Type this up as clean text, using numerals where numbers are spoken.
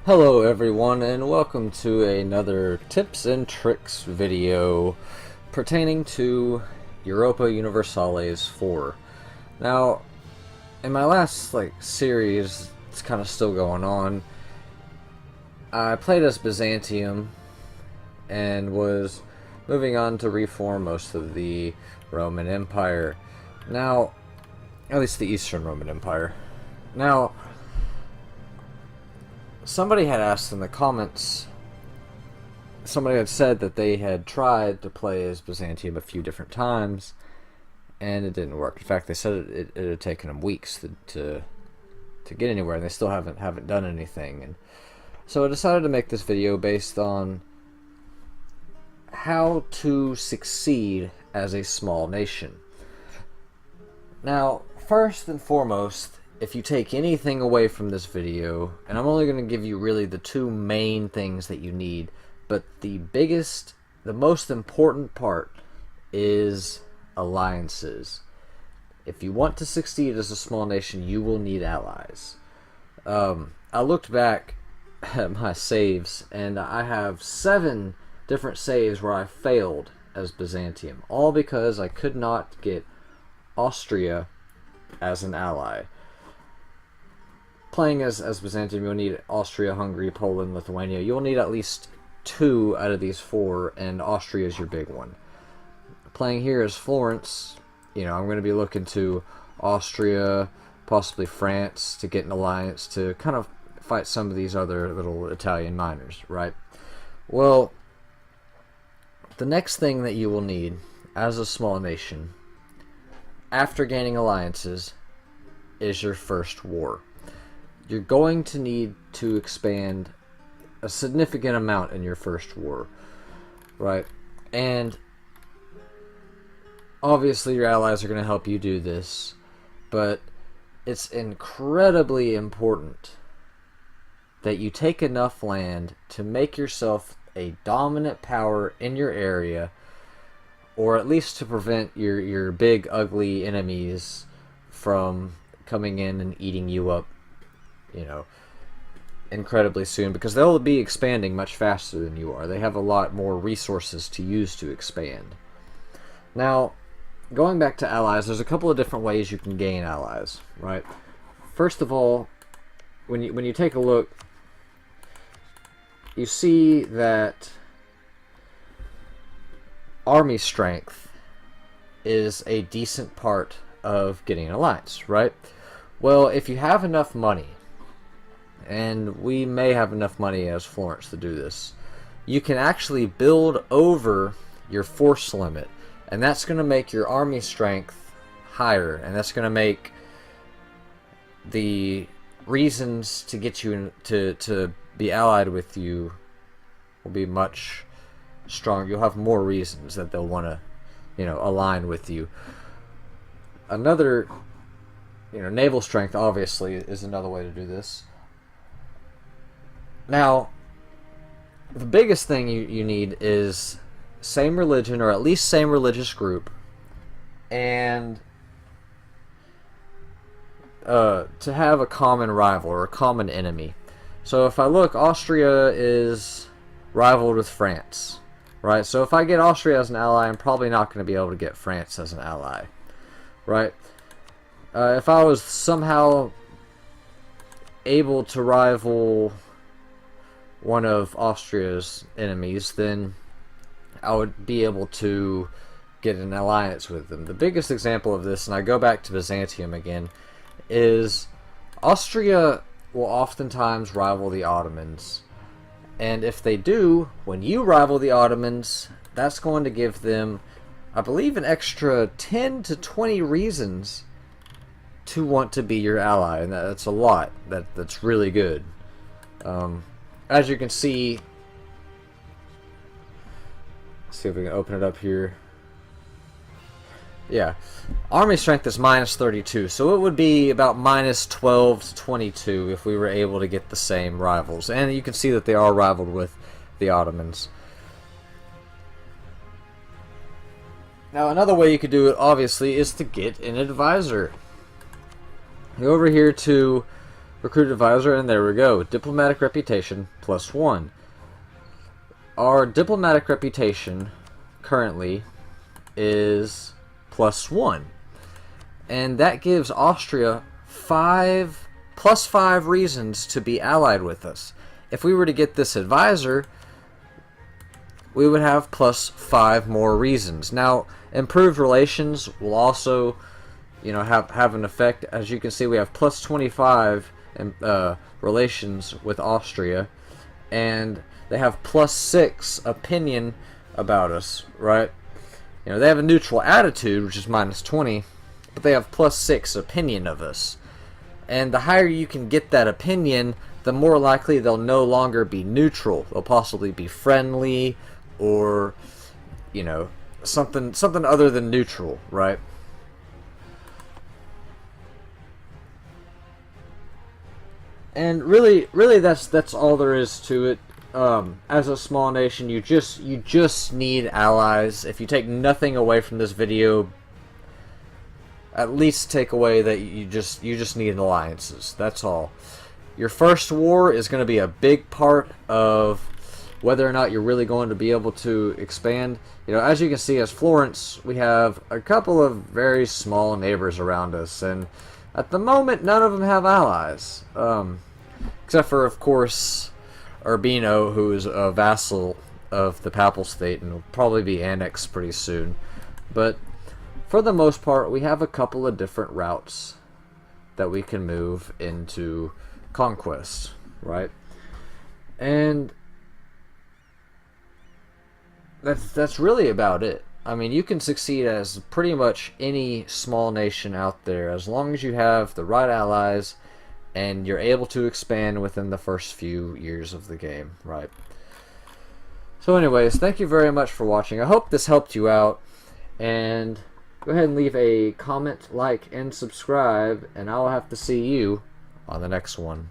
Hello everyone, and welcome to another tips and tricks video pertaining to Europa Universalis 4. Now, in my last series, it's kind of still going on, I played as Byzantium and was moving on to reform most of the Roman Empire. Now, at least the Eastern Roman Empire. Now, somebody had asked in the comments, somebody had said that they had tried to play as Byzantium a few different times and it didn't work. In fact, they said it had taken them weeks to get anywhere, and they still haven't done anything. And so I decided to make this video based on how to succeed as a small nation. Now, first and foremost, if you take anything away from this video, and I'm only going to give you really the two main things that you need, but the most important part is alliances. If you want to succeed as a small nation, you will need allies. I looked back at my saves, and I have 7 different saves where I failed as Byzantium, all because I could not get Austria as an ally. Playing as Byzantium, you'll need Austria, Hungary, Poland, Lithuania. You'll need at least 2 out of these 4, and Austria is your big one. Playing here as Florence, I'm going to be looking to Austria, possibly France, to get an alliance to kind of fight some of these other little Italian minors, right? Well, the next thing that you will need as a small nation, after gaining alliances, is your first war. You're going to need to expand a significant amount in your first war, right? And obviously your allies are going to help you do this, but it's incredibly important that you take enough land to make yourself a dominant power in your area, or at least to prevent your big ugly enemies from coming in and eating you up, incredibly soon, because they'll be expanding much faster than you are. They have a lot more resources to use to expand. Now, going back to allies, there's a couple of different ways you can gain allies, right? First of all, when you take a look, you see that army strength is a decent part of getting an alliance, right? Well, if you have enough money, and we may have enough money as Florence to do this, you can actually build over your force limit, and that's going to make your army strength higher, and that's going to make the reasons to get you to be allied with you will be much stronger. You'll have more reasons that they'll want to, align with you. Another, naval strength obviously is another way to do this. Now, the biggest thing you need is same religion, or at least same religious group, and to have a common rival or a common enemy. So if I look, Austria is rivaled with France, right? So if I get Austria as an ally, I'm probably not going to be able to get France as an ally, right? If I was somehow able to rival one of Austria's enemies, then I would be able to get an alliance with them. The biggest example of this, and I go back to Byzantium again, is Austria will oftentimes rival the Ottomans. And if they do, when you rival the Ottomans, that's going to give them, I believe, an extra 10 to 20 reasons to want to be your ally. And that's a lot. That's really good. As you can see, let's see if we can open it up here. Yeah, army strength is minus 32, so it would be about minus 12 to 22 if we were able to get the same rivals. And you can see that they are rivaled with the Ottomans. Now, another way you could do it, obviously, is to get an advisor. Go over here to Recruit advisor, and there we go. Diplomatic reputation +1. Our diplomatic reputation currently is +1. And that gives Austria +5 reasons to be allied with us. If we were to get this advisor, we would have +5 more reasons. Now, improved relations will also, have an effect. As you can see, we have +25 in, relations with Austria, and they have +6 opinion about us, right? They have a neutral attitude, which is -20, but they have +6 opinion of us. And the higher you can get that opinion, the more likely they'll no longer be neutral. They'll possibly be friendly, or something other than neutral, right? And really that's all there is to it. As a small nation, you just need allies. If you take nothing away from this video, at least take away that you just need alliances. That's all. Your first war is going to be a big part of whether or not you're really going to be able to expand. As you can see, as Florence, we have a couple of very small neighbors around us, and at the moment, none of them have allies, except for, of course, Urbino, who is a vassal of the Papal State and will probably be annexed pretty soon. But for the most part, we have a couple of different routes that we can move into conquest, right? And that's really about it. I mean, you can succeed as pretty much any small nation out there as long as you have the right allies and you're able to expand within the first few years of the game, right? So anyways, thank you very much for watching. I hope this helped you out, and go ahead and leave a comment, like, and subscribe, and I'll have to see you on the next one.